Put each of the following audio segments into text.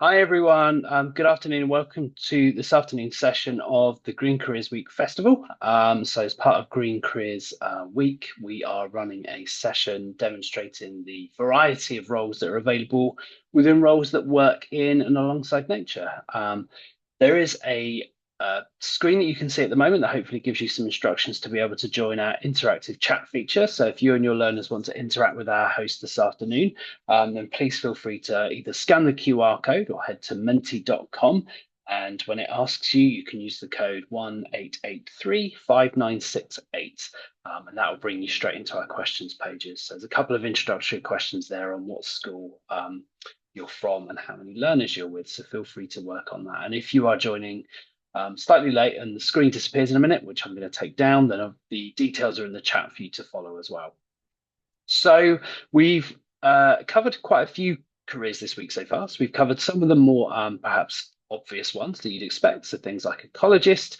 Hi everyone, good afternoon and welcome to this afternoon session of the Green Careers Week Festival. So as part of Green Careers Week, we are running a session demonstrating the variety of roles that are available within roles that work in and alongside nature. There is a screen that you can see at the moment that hopefully gives you some instructions to be able to join our interactive chat feature. So if you and your learners want to interact with our host this afternoon, then please feel free to either scan the QR code or head to menti.com. And when it asks you, you can use the code 18835968. And that will bring you straight into our questions pages. So there's a couple of introductory questions there on what school you're from and how many learners you're with. So feel free to work on that. And if you are joining slightly late and the screen disappears in a minute, which I'm going to take down, then the details are in the chat for you to follow as well. So we've covered quite a few careers this week so far. So we've covered some of the more perhaps obvious ones that you'd expect. So things like ecologist.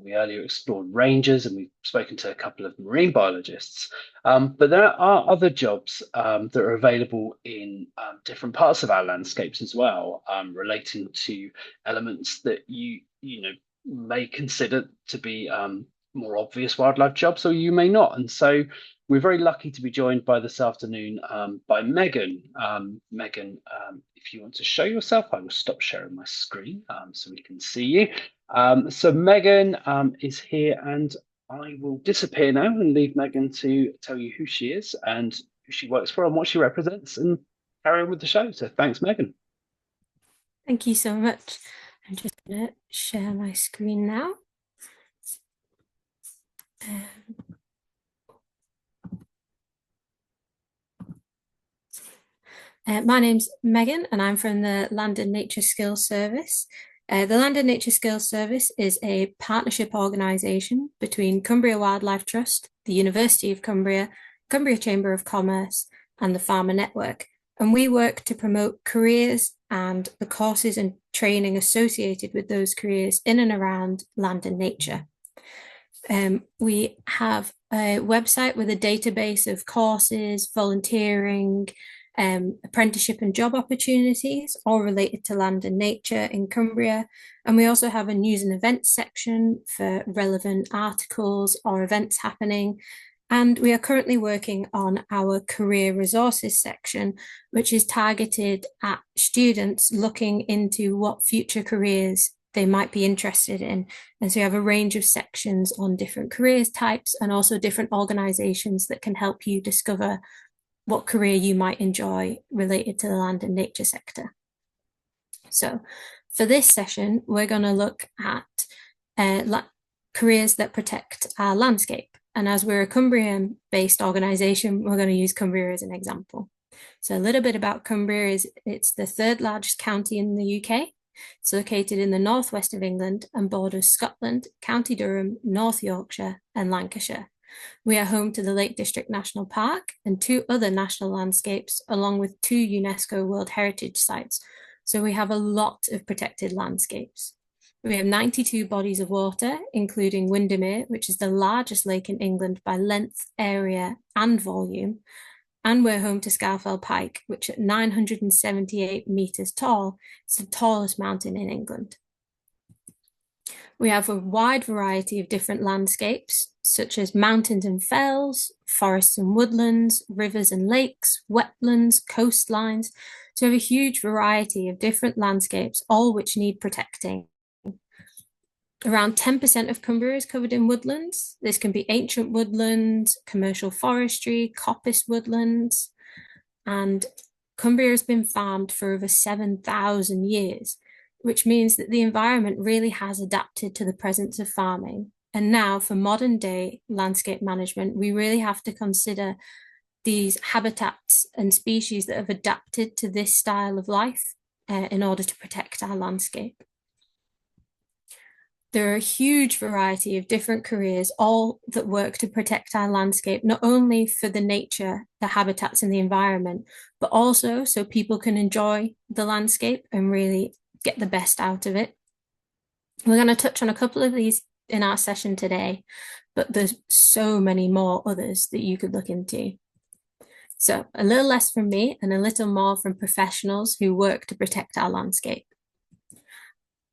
We earlier explored rangers, and we've spoken to a couple of marine biologists. But there are other jobs that are available in different parts of our landscapes as well, relating to elements that you know may consider to be more obvious wildlife jobs, or you may not. And so we're very lucky to be joined by this afternoon by Megan. Megan, if you want to show yourself, I will stop sharing my screen so we can see you. So Megan is here, and I will disappear now and leave Megan to tell you who she is and who she works for and what she represents, and carry on with the show. So thanks, Megan. Thank you so much. I'm just going to share my screen now. My name's Megan, and I'm from the Land and Nature Skills Service. The Land and Nature Skills Service is a partnership organisation between Cumbria Wildlife Trust, the University of Cumbria, Cumbria Chamber of Commerce, and the Farmer Network. And we work to promote careers and the courses and training associated with those careers in and around land and nature. We have a website with a database of courses, volunteering, apprenticeship and job opportunities, all related to land and nature in Cumbria. And we also have a news and events section for relevant articles or events happening. And we are currently working on our career resources section, which is targeted at students looking into what future careers they might be interested in. And so you have a range of sections on different careers types and also different organizations that can help you discover what career you might enjoy related to the land and nature sector. So for this session, we're going to look at careers that protect our landscape. And as we're a Cumbrian-based organisation, we're going to use Cumbria as an example. So a little bit about Cumbria is it's the third largest county in the UK. It's located in the northwest of England and borders Scotland, County Durham, North Yorkshire, and Lancashire. We are home to the Lake District National Park and 2 other national landscapes, along with 2 UNESCO World Heritage Sites. So we have a lot of protected landscapes. We have 92 bodies of water, including Windermere, which is the largest lake in England by length, area, and volume. And we're home to Scafell Pike, which at 978 metres tall is the tallest mountain in England. We have a wide variety of different landscapes, such as mountains and fells, forests and woodlands, rivers and lakes, wetlands, coastlines. So we have a huge variety of different landscapes, all which need protecting. Around 10% of Cumbria is covered in woodlands. This can be ancient woodlands, commercial forestry, coppice woodlands. And Cumbria has been farmed for over 7,000 years, which means that the environment really has adapted to the presence of farming. And now for modern day landscape management, we really have to consider these habitats and species that have adapted to this style of life in order to protect our landscape. There are a huge variety of different careers, all that work to protect our landscape, not only for the nature, the habitats and the environment, but also so people can enjoy the landscape and really get the best out of it. We're going to touch on a couple of these in our session today, but there's so many more others that you could look into. So a little less from me and a little more from professionals who work to protect our landscape.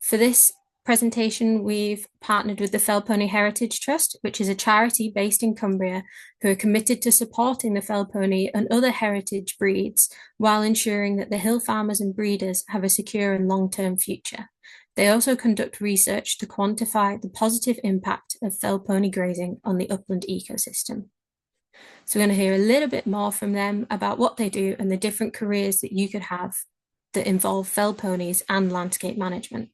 For this presentation, we've partnered with the Fell Pony Heritage Trust, which is a charity based in Cumbria who are committed to supporting the fell pony and other heritage breeds while ensuring that the hill farmers and breeders have a secure and long-term future. They also conduct research to quantify the positive impact of fell pony grazing on the upland ecosystem. So we're going to hear a little bit more from them about what they do and the different careers that you could have that involve fell ponies and landscape management.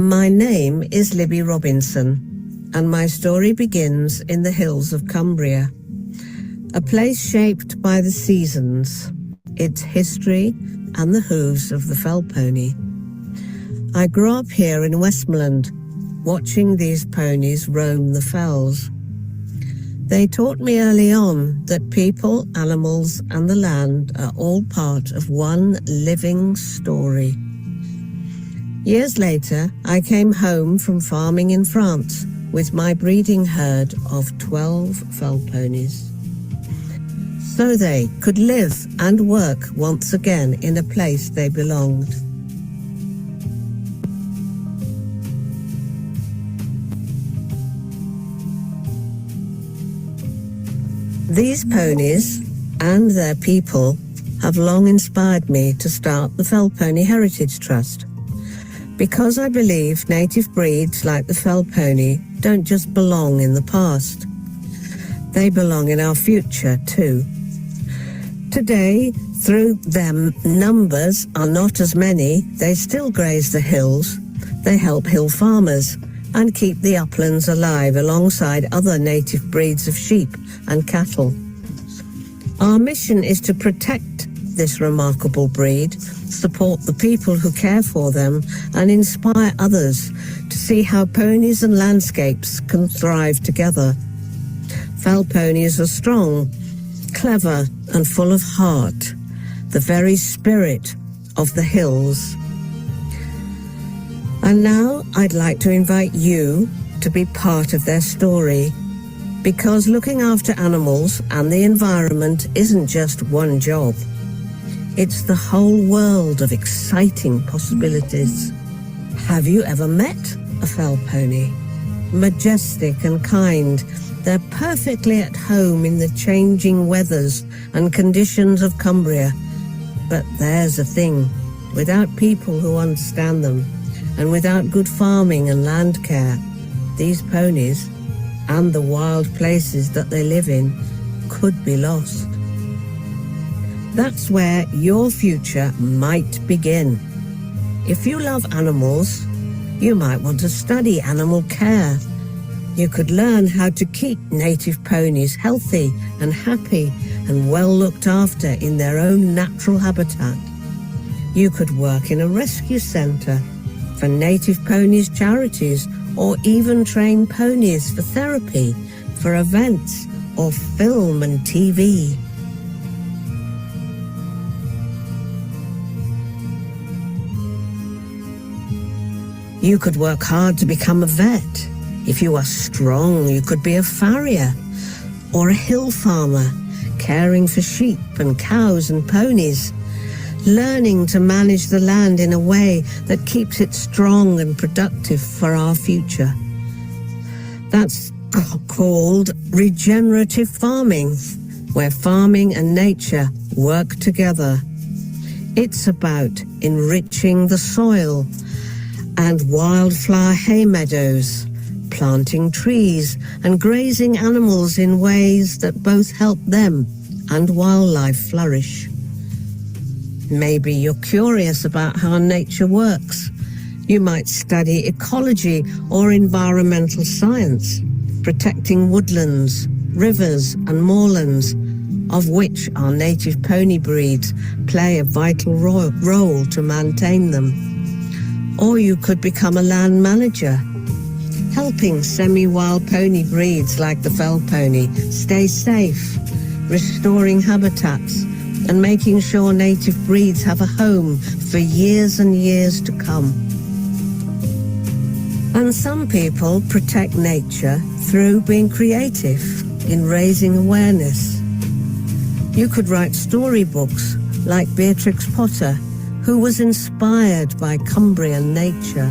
My name is Libby Robinson, and my story begins in the hills of Cumbria, a place shaped by the seasons, its history, and the hooves of the fell pony. I grew up here in Westmoreland, watching these ponies roam the fells. They taught me early on that people, animals, and the land are all part of one living story. Years later, I came home from farming in France with my breeding herd of 12 fell ponies, so they could live and work once again in a place they belonged. These ponies and their people have long inspired me to start the Fell Pony Heritage Trust, because I believe native breeds like the fell pony don't just belong in the past. They belong in our future too. Today, through them numbers are not as many, they still graze the hills, they help hill farmers, and keep the uplands alive alongside other native breeds of sheep and cattle. Our mission is to protect this remarkable breed, support the people who care for them, and inspire others to see how ponies and landscapes can thrive together. Fell ponies are strong, clever, and full of heart, the very spirit of the hills. And now I'd like to invite you to be part of their story, because looking after animals and the environment isn't just one job. It's the whole world of exciting possibilities. Have you ever met a fell pony? Majestic and kind, they're perfectly at home in the changing weathers and conditions of Cumbria. But there's a thing, without people who understand them, and without good farming and land care, these ponies, and the wild places that they live in, could be lost. That's where your future might begin. If you love animals, you might want to study animal care. You could learn how to keep native ponies healthy and happy and well looked after in their own natural habitat. You could work in a rescue centre for native ponies charities, or even train ponies for therapy, for events, or film and TV. You could work hard to become a vet. If you are strong, you could be a farrier or a hill farmer, caring for sheep and cows and ponies, learning to manage the land in a way that keeps it strong and productive for our future. That's called regenerative farming, where farming and nature work together. It's about enriching the soil and wildflower hay meadows, planting trees and grazing animals in ways that both help them and wildlife flourish. Maybe you're curious about how nature works. You might study ecology or environmental science, protecting woodlands, rivers and moorlands, of which our native pony breeds play a vital role to maintain them. Or you could become a land manager, helping semi-wild pony breeds like the fell pony stay safe, restoring habitats, and making sure native breeds have a home for years and years to come. And some people protect nature through being creative in raising awareness. You could write storybooks like Beatrix Potter, who was inspired by Cumbrian nature.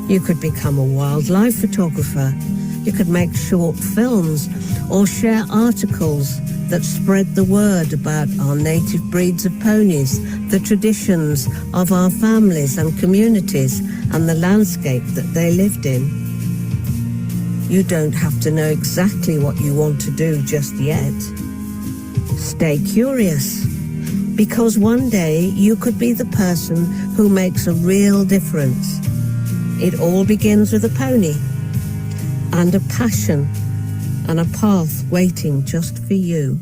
You could become a wildlife photographer. You could make short films or share articles that spread the word about our native breeds of ponies, the traditions of our families and communities, and the landscape that they lived in. You don't have to know exactly what you want to do just yet. Stay curious, because one day you could be the person who makes a real difference. It all begins with a pony and a passion and a path waiting just for you.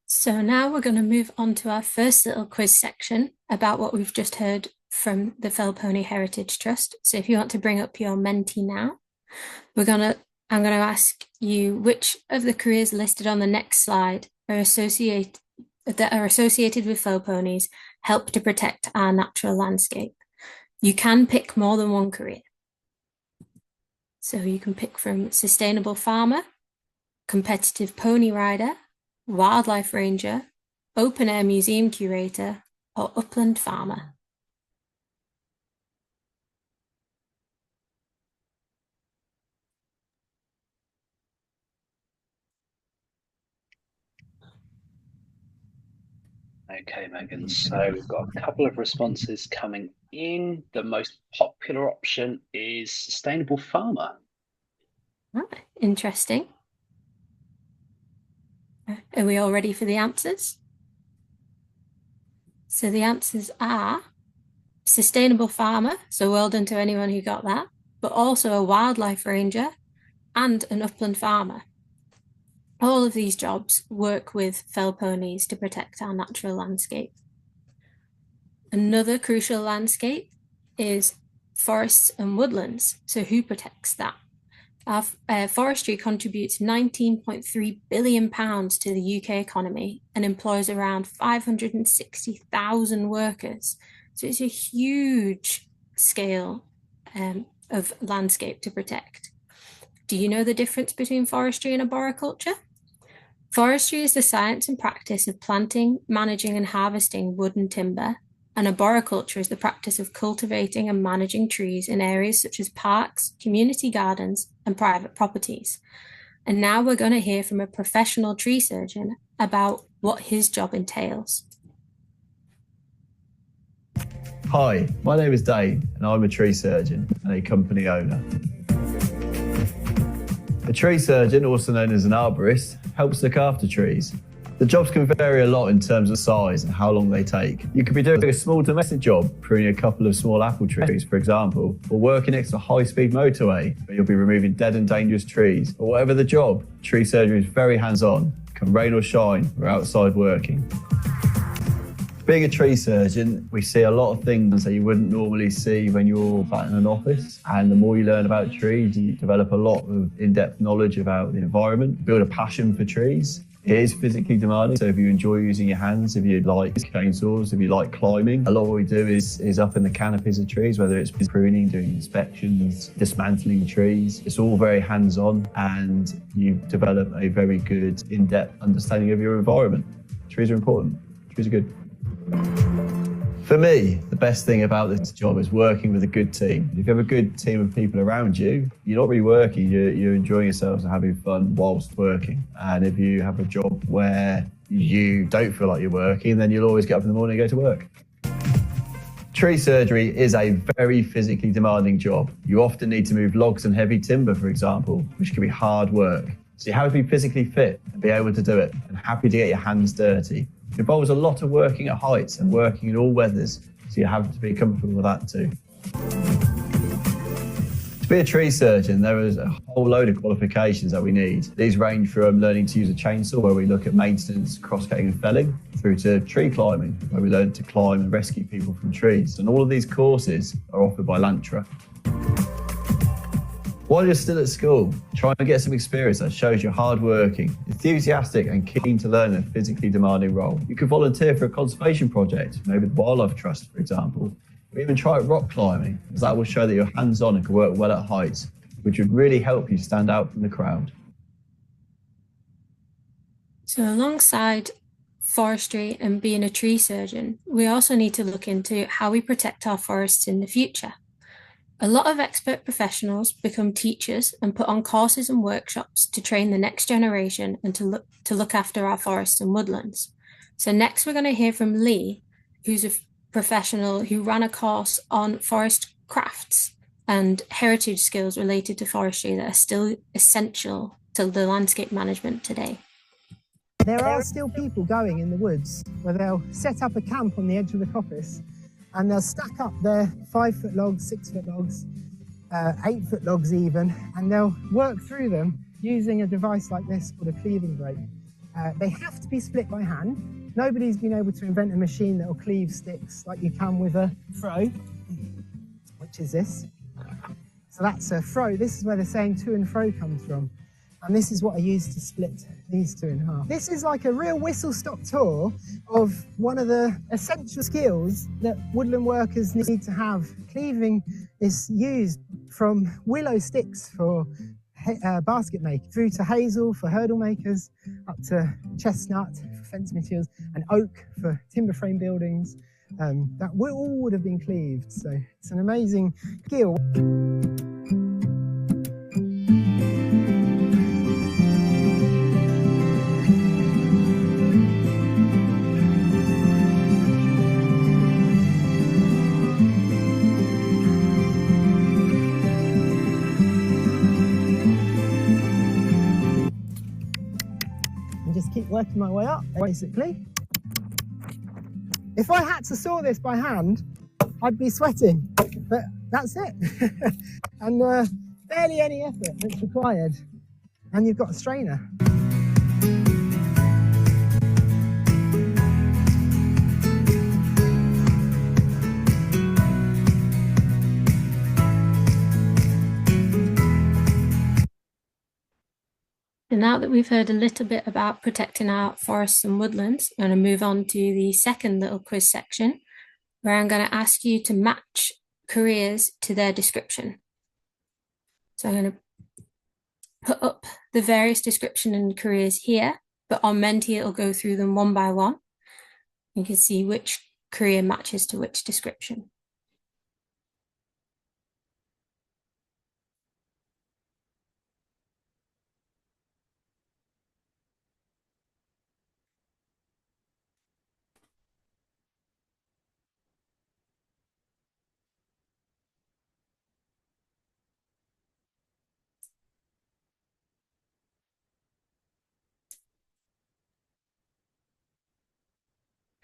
So now we're going to move on to our first little quiz section about what we've just heard from the Fell Pony Heritage Trust. So if you want to bring up your Menti now, I'm going to ask you which of the careers listed on the next slide are associated with fell ponies help to protect our natural landscape. You can pick more than one career. So you can pick from sustainable farmer, competitive pony rider, wildlife ranger, open air museum curator, or upland farmer. Okay, Megan, so we've got a couple of responses coming in. The most popular option is sustainable farmer. Interesting. Are we all ready for the answers? So the answers are sustainable farmer, so well done to anyone who got that, but also a wildlife ranger and an upland farmer. All of these jobs work with fell ponies to protect our natural landscape. Another crucial landscape is forests and woodlands. So who protects that? Our forestry contributes £19.3 billion to the UK economy and employs around 560,000 workers. So it's a huge scale of landscape to protect. Do you know the difference between forestry and arboriculture? Forestry is the science and practice of planting, managing and harvesting wood and timber, and arboriculture is the practice of cultivating and managing trees in areas such as parks, community gardens, and private properties. And now we're going to hear from a professional tree surgeon about what his job entails. Hi, my name is Dane, and I'm a tree surgeon and a company owner. A tree surgeon, also known as an arborist, helps look after trees. The jobs can vary a lot in terms of size and how long they take. You could be doing a small domestic job, pruning a couple of small apple trees, for example, or working next to a high-speed motorway where you'll be removing dead and dangerous trees. Or whatever the job, tree surgery is very hands-on. Come rain or shine, we're outside working. Being a tree surgeon, we see a lot of things that you wouldn't normally see when you're sat in an office. And the more you learn about trees, you develop a lot of in-depth knowledge about the environment, build a passion for trees. It is physically demanding, so if you enjoy using your hands, if you like chainsaws, if you like climbing, a lot of what we do is up in the canopies of trees, whether it's pruning, doing inspections, dismantling trees. It's all very hands-on, and you develop a very good in-depth understanding of your environment. Trees are important. Trees are good. For me, the best thing about this job is working with a good team. If you have a good team of people around you, you're not really working, you're enjoying yourselves and having fun whilst working. And if you have a job where you don't feel like you're working, then you'll always get up in the morning and go to work. Tree surgery is a very physically demanding job. You often need to move logs and heavy timber, for example, which can be hard work. So you have to be physically fit and be able to do it, and happy to get your hands dirty. It involves a lot of working at heights and working in all weathers, so you have to be comfortable with that too. To be a tree surgeon, there is a whole load of qualifications that we need. These range from learning to use a chainsaw, where we look at maintenance, cross-cutting and felling, through to tree climbing, where we learn to climb and rescue people from trees. And all of these courses are offered by LANSS. While you're still at school, try and get some experience that shows you're hardworking, enthusiastic and keen to learn a physically demanding role. You could volunteer for a conservation project, maybe the Wildlife Trust, for example. Or even try rock climbing, as that will show that you're hands-on and can work well at heights, which would really help you stand out from the crowd. So alongside forestry and being a tree surgeon, we also need to look into how we protect our forests in the future. A lot of expert professionals become teachers and put on courses and workshops to train the next generation and to look after our forests and woodlands. So next we're going to hear from Lee, who's a professional who ran a course on forest crafts and heritage skills related to forestry that are still essential to the landscape management today. There are still people going in the woods where they'll set up a camp on the edge of the coppice and they'll stack up their 5-foot logs, 6-foot logs, 8-foot logs even, and they'll work through them using a device like this called a cleaving brake. They have to be split by hand. Nobody's been able to invent a machine that will cleave sticks like you can with a froe, which is this. So that's a froe. This is where the saying to and fro comes from. And this is what I use to split these two in half. This is like a real whistle-stop tour of one of the essential skills that woodland workers need to have. Cleaving is used from willow sticks for basket making, through to hazel for hurdle makers, up to chestnut for fence materials, and oak for timber frame buildings. That all would have been cleaved, so it's an amazing skill. Just keep working my way up, basically. If I had to saw this by hand, I'd be sweating, but that's it. And barely any effort that's required, and you've got a strainer. And now that we've heard a little bit about protecting our forests and woodlands, I'm going to move on to the second little quiz section, where I'm going to ask you to match careers to their description. So I'm going to put up the various description and careers here, but on Menti it'll go through them one by one. You can see which career matches to which description.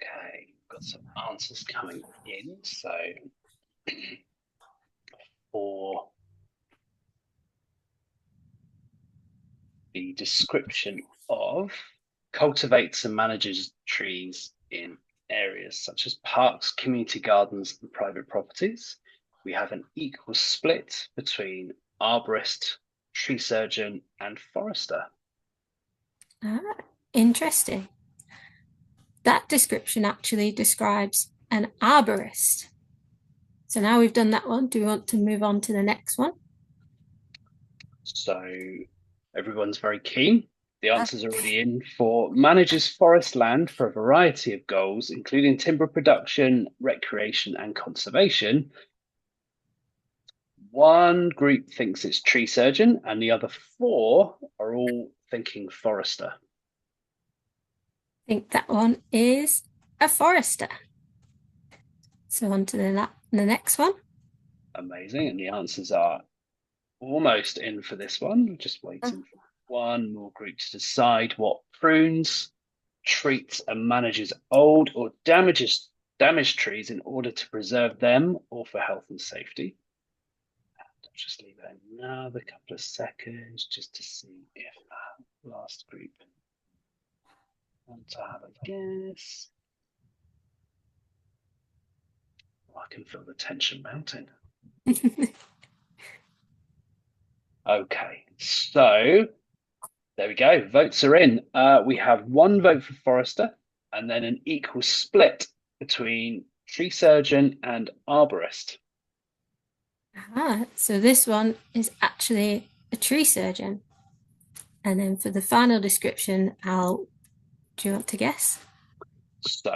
Okay, got some answers coming in. So for the description of cultivates and manages trees in areas such as parks, community gardens, and private properties, we have an equal split between arborist, tree surgeon, and forester. Interesting. That description actually describes an arborist. So now we've done that one, do we want to move on to the next one? So everyone's very keen. The answers are already in. For manages forest land for a variety of goals, including timber production, recreation, and conservation. One group thinks it's tree surgeon, and the other 4 are all thinking forester. I think that one is a forester. So on to the next one. Amazing. And the answers are almost in for this one. We're just waiting for one more group to decide what prunes, treats, and manages old or damaged trees in order to preserve them or for health and safety. And I'll just leave it another couple of seconds just to see if that last group want to have a guess. Oh, I can feel the tension mounting. Okay, so there we go. Votes are in. We have 1 vote for forester and then an equal split between tree surgeon and arborist. So this one is actually a tree surgeon. And then for the final description, do you want to guess? So,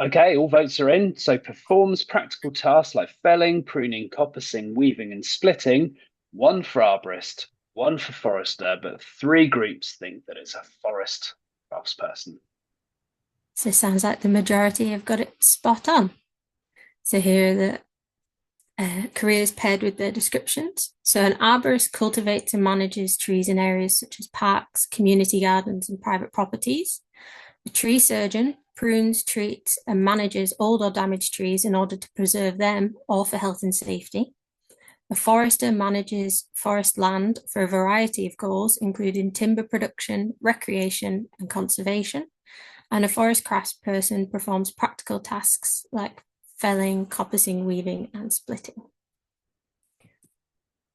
okay, all votes are in. So, performs practical tasks like felling, pruning, coppicing, weaving, and splitting. One for arborist, one for forester, but 3 groups think that it's a forest craftsperson. So it sounds like the majority have got it spot on. So here are the careers paired with their descriptions. So an arborist cultivates and manages trees in areas such as parks, community gardens, and private properties. A tree surgeon prunes, treats, and manages old or damaged trees in order to preserve them or for health and safety. A forester manages forest land for a variety of goals, including timber production, recreation, and conservation. And a forest craftsperson performs practical tasks like felling, coppicing, weaving, and splitting.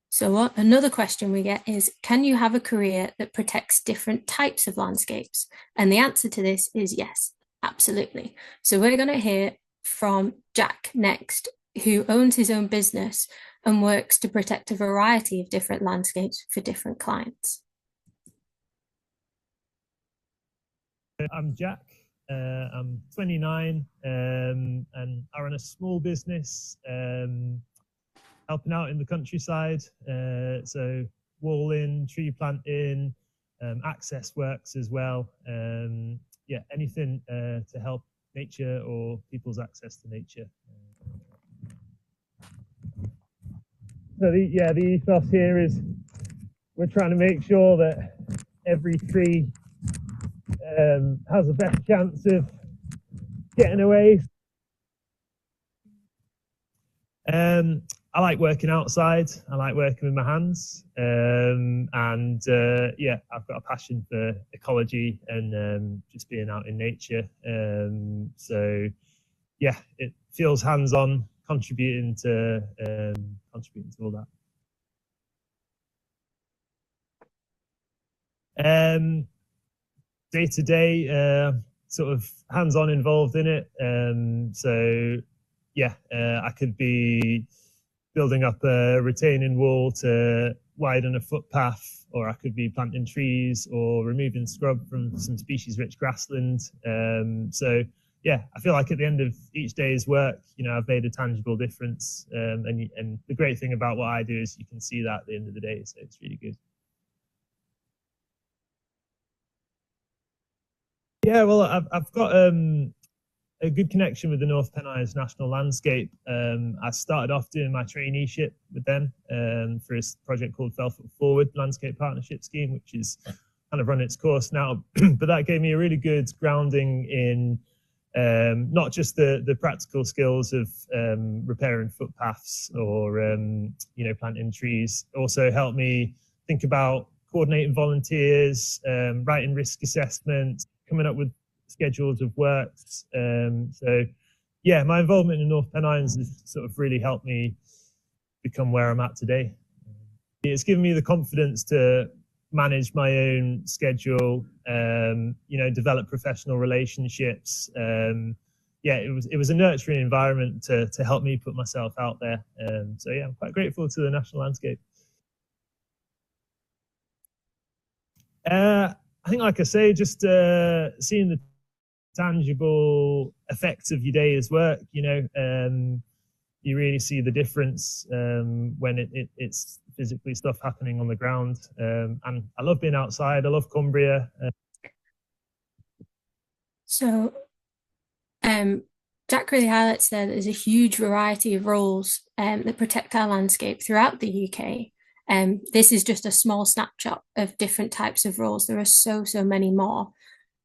So another question we get is, can you have a career that protects different types of landscapes? And the answer to this is yes, absolutely. So we're going to hear from Jack next, who owns his own business and works to protect a variety of different landscapes for different clients. I'm Jack. I'm 29 and I run a small business helping out in the countryside. So walling, tree planting, access works as well. Yeah, anything to help nature or people's access to nature. So the ethos here is we're trying to make sure that every tree has the best chance of getting away. I like working outside. I like working with my hands, and yeah, I've got a passion for ecology and just being out in nature. So yeah, it feels hands-on, contributing to all that. Day to day, sort of hands-on involved in it. So yeah, I could be building up a retaining wall to widen a footpath, or I could be planting trees or removing scrub from some species-rich grassland. So yeah, I feel like at the end of each day's work, you know, I've made a tangible difference. And the great thing about what I do is you can see that at the end of the day, so it's really good. Yeah, well, I've got a good connection with the North Pennines National Landscape. I started off doing my traineeship with them for a project called Fell Foot Forward Landscape Partnership Scheme, which is kind of run its course now. But that gave me a really good grounding in not just the practical skills of repairing footpaths or you know, planting trees. Also helped me think about coordinating volunteers, writing risk assessments, coming up with schedules of works. So yeah, my involvement in the North Pennines has sort of really helped me become where I'm at today. It's given me the confidence to manage my own schedule, you know, develop professional relationships. Yeah, it was a nurturing environment to help me put myself out there. So yeah, I'm quite grateful to the National Landscape. I think, like I say, just seeing the tangible effects of your day's work, you know, you really see the difference when it's physically stuff happening on the ground. And I love being outside. I love Cumbria. So Jack really highlights there that there's a huge variety of roles that protect our landscape throughout the UK. This is just a small snapshot of different types of roles. There are so many more.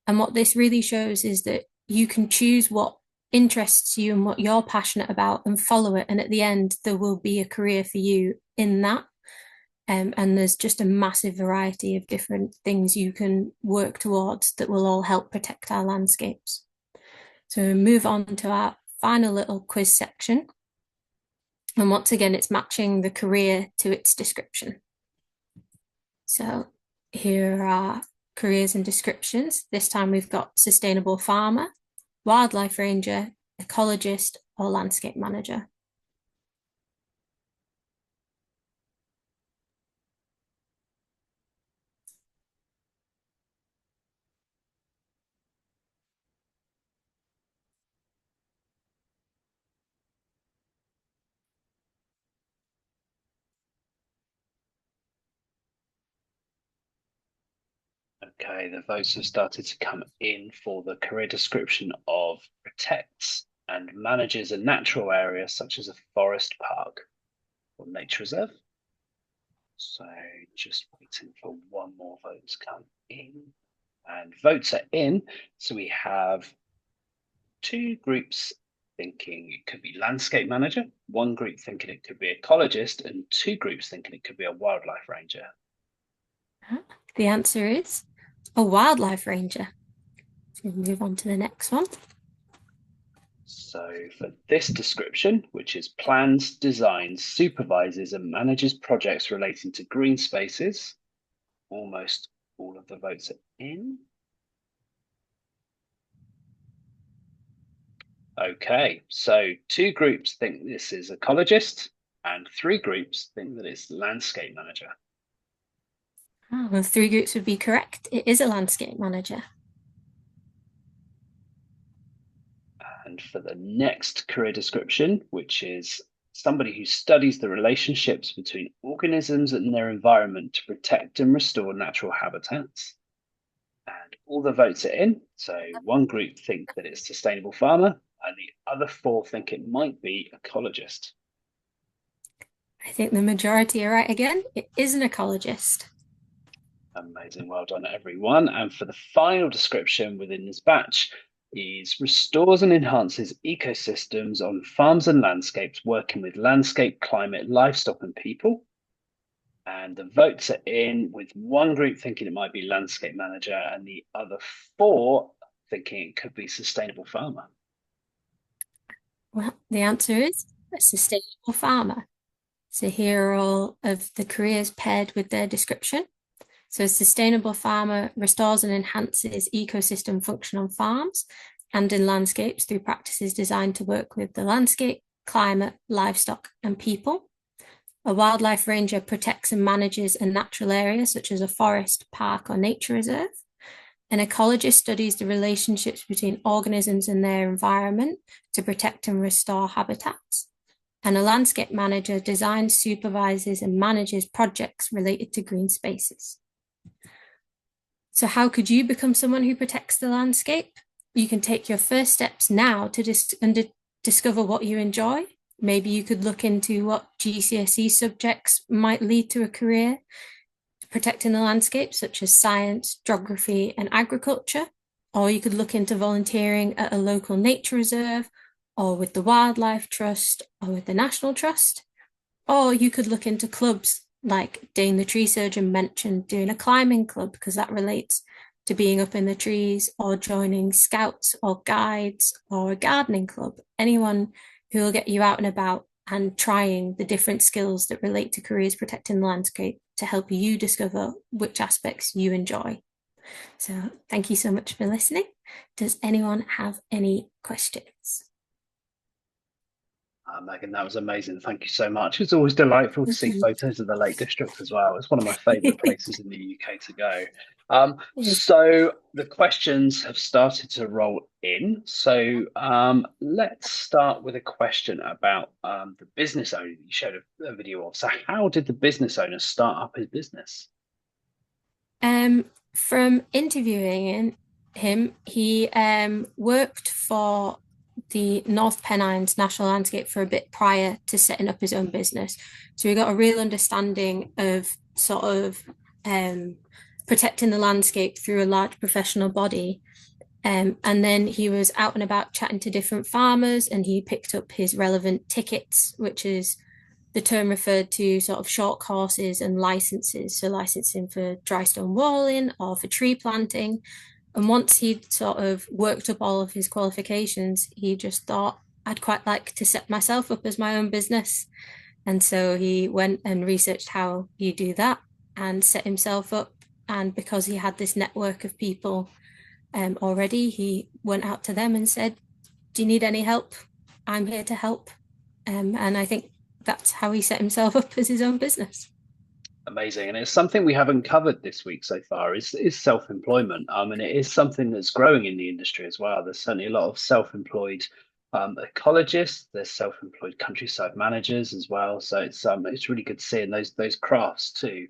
And what this really shows is that you can choose what interests you and what you're passionate about and follow it. And at the end, there will be a career for you in that. And there's just a massive variety of different things you can work towards that will all help protect our landscapes. So we move on to our final little quiz section. And once again, it's matching the career to its description. So here are careers and descriptions. This time we've got sustainable farmer, wildlife ranger, ecologist, or landscape manager? Okay, the votes have started to come in for the career description of protects and manages a natural area such as a forest, park, or nature reserve. So just waiting for one more vote to come in. And votes are in. So we have two groups thinking it could be landscape manager, one group thinking it could be ecologist, and two groups thinking it could be a wildlife ranger. The answer is a wildlife ranger. So we'll move on to the next one. So for this description, which is plans, designs, supervises and manages projects relating to green spaces, almost all of the votes are in. Okay, so two groups think this is ecologist and three groups think that it's landscape manager. Oh, well, three groups would be correct. It is a landscape manager. And for the next career description, which is somebody who studies the relationships between organisms and their environment to protect and restore natural habitats. And all the votes are in. So one group think that it's sustainable farmer and the other four think it might be ecologist. I think the majority are right again. It is an ecologist. Amazing, well done everyone. And for the final description within this batch is restores and enhances ecosystems on farms and landscapes, working with landscape, climate, livestock and people. And the votes are in, with one group thinking it might be landscape manager and the other four thinking it could be sustainable farmer. Well, the answer is a sustainable farmer. So here are all of the careers paired with their description. So a sustainable farmer restores and enhances ecosystem function on farms and in landscapes through practices designed to work with the landscape, climate, livestock, and people. A wildlife ranger protects and manages a natural area such as a forest, park, or nature reserve. An ecologist studies the relationships between organisms and their environment to protect and restore habitats. And a landscape manager designs, supervises, and manages projects related to green spaces. So how could you become someone who protects the landscape? You can take your first steps now to discover what you enjoy. Maybe you could look into what GCSE subjects might lead to a career protecting the landscape, such as science, geography, and agriculture. Or you could look into volunteering at a local nature reserve, or with the Wildlife Trust, or with the National Trust. Or you could look into clubs like Dane the tree surgeon mentioned, doing a climbing club, because that relates to being up in the trees, or joining scouts or guides or a gardening club. Anyone who will get you out and about and trying the different skills that relate to careers protecting the landscape to help you discover which aspects you enjoy. So thank you so much for listening. Does anyone have any questions? Megan, that was amazing. Thank you so much. It's always delightful to see photos of the Lake District as well. It's one of my favourite places in the UK to go. So the questions have started to roll in. So let's start with a question about the business owner that you showed a video of. So how did the business owner start up his business? From interviewing him, he worked for the North Pennines National Landscape for a bit prior to setting up his own business. So we got a real understanding of sort of protecting the landscape through a large professional body. And then he was out and about chatting to different farmers, and he picked up his relevant tickets, which is the term referred to sort of short courses and licenses. So licensing for dry stone walling or for tree planting. And once he'd sort of worked up all of his qualifications, he just thought, I'd quite like to set myself up as my own business. And so he went and researched how you do that and set himself up. And because he had this network of people already, he went out to them and said, do you need any help? I'm here to help. And I think that's how he set himself up as his own business. Amazing. And it's something we haven't covered this week so far is self-employment. And it is something that's growing in the industry as well. There's certainly a lot of self-employed ecologists, there's self-employed countryside managers as well. So it's really good seeing those crafts too.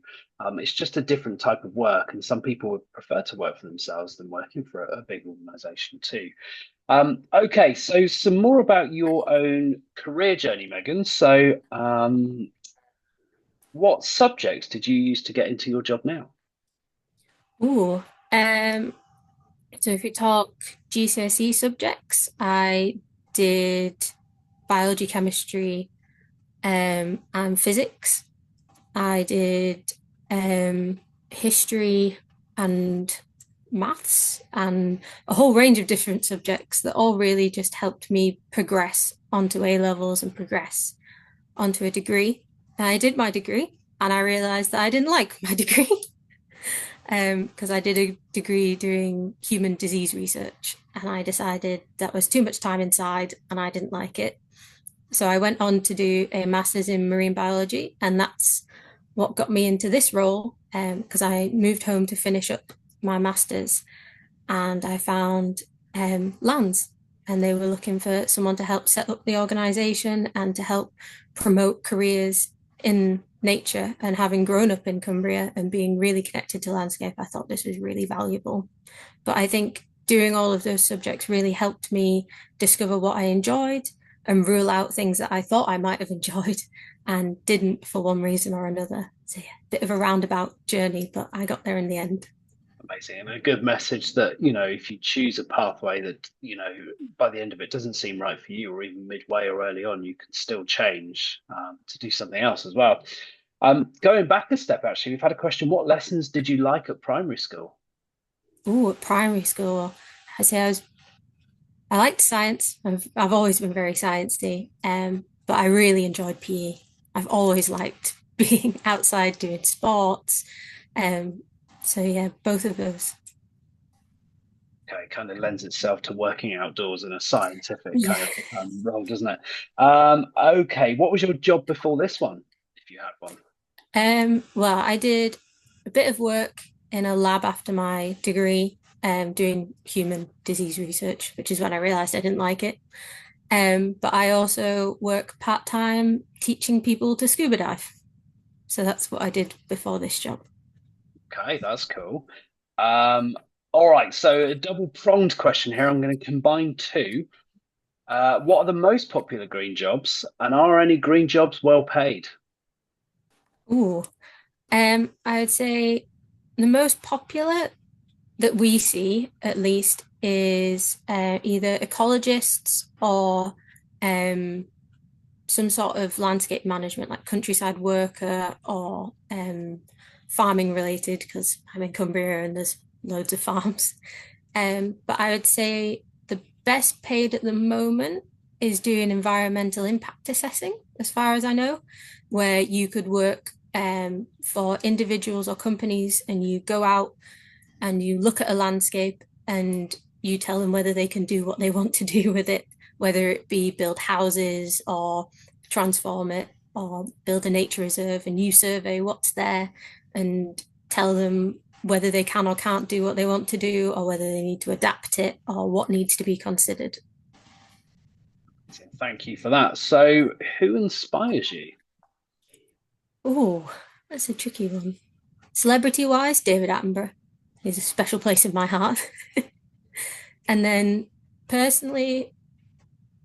It's just a different type of work, and some people would prefer to work for themselves than working for a big organization too. Okay, so some more about your own career journey, Megan. So what subjects did you use to get into your job now? Ooh, so if you talk GCSE subjects, I did biology, chemistry, and physics. I did history and maths and a whole range of different subjects that all really just helped me progress onto A levels and progress onto a degree. And I did my degree and I realized that I didn't like my degree because I did a degree doing human disease research and I decided that was too much time inside and I didn't like it. So I went on to do a master's in marine biology, and that's what got me into this role because I moved home to finish up my master's and I found LANSS, and they were looking for someone to help set up the organization and to help promote careers in nature. And having grown up in Cumbria and being really connected to landscape, I thought this was really valuable. But I think doing all of those subjects really helped me discover what I enjoyed and rule out things that I thought I might have enjoyed and didn't for one reason or another. So yeah, a bit of a roundabout journey, but I got there in the end. Amazing. And a good message that, if you choose a pathway that, by the end of it doesn't seem right for you, or even midway or early on, you can still change to do something else as well. Going back a step, actually, we've had a question. What lessons did you like at primary school? Oh, at primary school, I say I liked science. I've always been very sciencey, but I really enjoyed PE. I've always liked being outside doing sports. So yeah, both of those. Okay, it kind of lends itself to working outdoors in a scientific Yeah. kind of role, doesn't it? Okay, what was your job before this one, if you had one? Well, I did a bit of work in a lab after my degree, doing human disease research, which is when I realized I didn't like it. But I also work part-time teaching people to scuba dive. So that's what I did before this job. Okay, that's cool. All right, so a double-pronged question here. I'm going to combine two. What are the most popular green jobs, and are any green jobs well paid? Ooh, I would say the most popular that we see, at least, is either ecologists or some sort of landscape management, like countryside worker or farming related, because I'm in Cumbria and there's loads of farms. But I would say the best paid at the moment is doing environmental impact assessing, as far as I know, where you could work for individuals or companies and you go out and you look at a landscape and you tell them whether they can do what they want to do with it, whether it be build houses or transform it or build a nature reserve, and you survey what's there and tell them whether they can or can't do what they want to do, or whether they need to adapt it, or what needs to be considered. Thank you for that. So, who inspires you? Oh, that's a tricky one. Celebrity wise, David Attenborough is a special place in my heart. And then personally,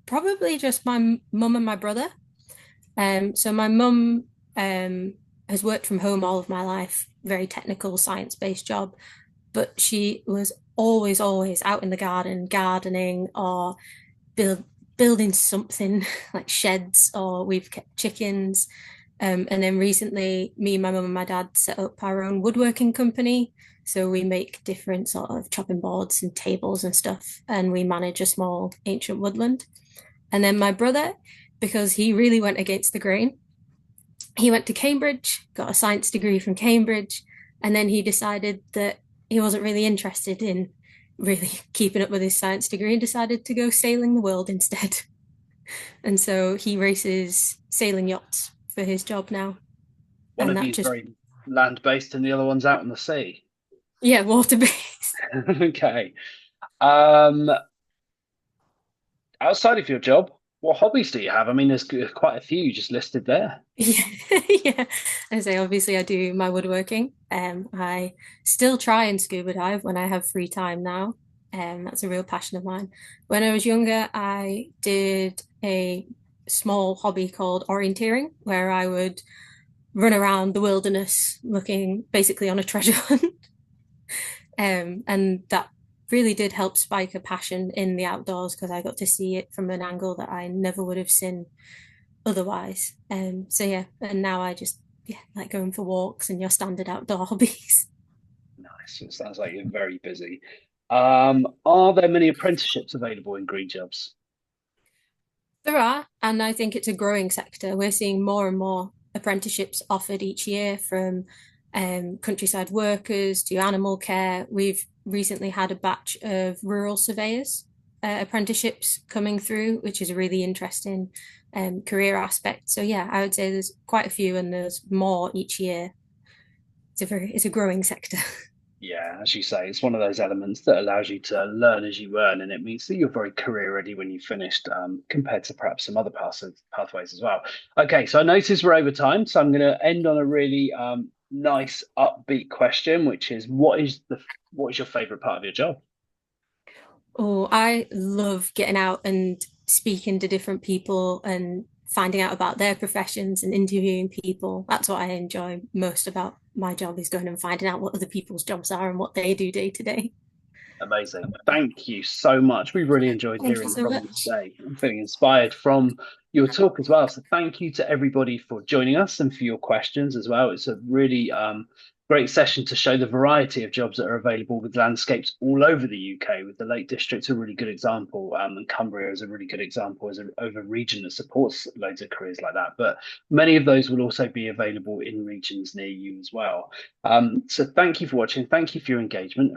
probably just my mum and my brother. So my mum has worked from home all of my life, very technical, science-based job, but she was always out in the garden, gardening or building something like sheds, or we've kept chickens. And then recently, me, my mum and my dad set up our own woodworking company. So we make different sort of chopping boards and tables and stuff, and we manage a small ancient woodland. And then my brother, because he really went against the grain, he went to Cambridge, got a science degree from Cambridge, and then he decided that he wasn't really interested in really keeping up with his science degree and decided to go sailing the world instead. And so he races sailing yachts for his job now. One And of that you is just, very land-based and the other one's out on the sea. yeah, water based. Okay. Um, Outside of your job, what hobbies do you have? I mean, there's quite a few just listed there. Yeah, yeah. I say obviously I do my woodworking. I still try and scuba dive when I have free time now. That's a real passion of mine. When I was younger, I did a small hobby called orienteering, where I would run around the wilderness looking basically on a treasure hunt. And that really did help spike a passion in the outdoors because I got to see it from an angle that I never would have seen otherwise. So yeah, and now I just like going for walks and your standard outdoor hobbies. Nice. It sounds like you're very busy. Are there many apprenticeships available in green jobs? There are, and I think it's a growing sector. We're seeing more and more apprenticeships offered each year from countryside workers to animal care. We've recently had a batch of rural surveyors apprenticeships coming through, which is a really interesting career aspect. So yeah, I would say there's quite a few, and there's more each year. It's a growing sector. Yeah, as you say, it's one of those elements that allows you to learn as you earn, and it means that you're very career ready when you've finished, compared to perhaps some other pathways as well. Okay, so I notice we're over time, so I'm going to end on a really nice, upbeat question, which is, what is your favorite part of your job? Oh, I love getting out and speaking to different people and finding out about their professions and interviewing people. That's what I enjoy most about my job is going and finding out what other people's jobs are and what they do day to day. Amazing. Thank you so much. We really enjoyed Thank you hearing so from you much. today. I'm feeling inspired from your talk as well. So thank you to everybody for joining us and for your questions as well. It's a really great session to show the variety of jobs that are available with landscapes all over the UK, with the Lake District a really good example, and Cumbria is a really good example as an over region that supports loads of careers like that. But many of those will also be available in regions near you as well. So thank you for watching. Thank you for your engagement.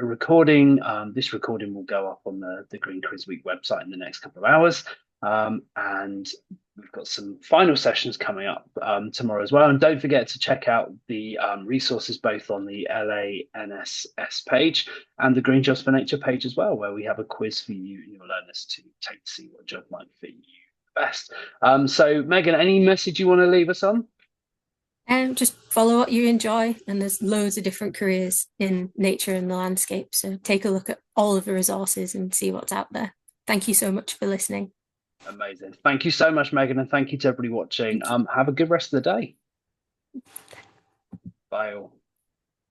This recording will go up on the Green Quiz Week website in the next couple of hours. And we've got some final sessions coming up tomorrow as well. And don't forget to check out the resources both on the LANSS page and the Green Jobs for Nature page as well, where we have a quiz for you and your learners to take to see what job might fit you best. So Megan, any message you want to leave us on? Just follow what you enjoy, and there's loads of different careers in nature and the landscape. So take a look at all of the resources and see what's out there. Thank you so much for listening. Amazing. Thank you so much, Megan, and thank you to everybody watching. Have a good rest of the day. Bye all.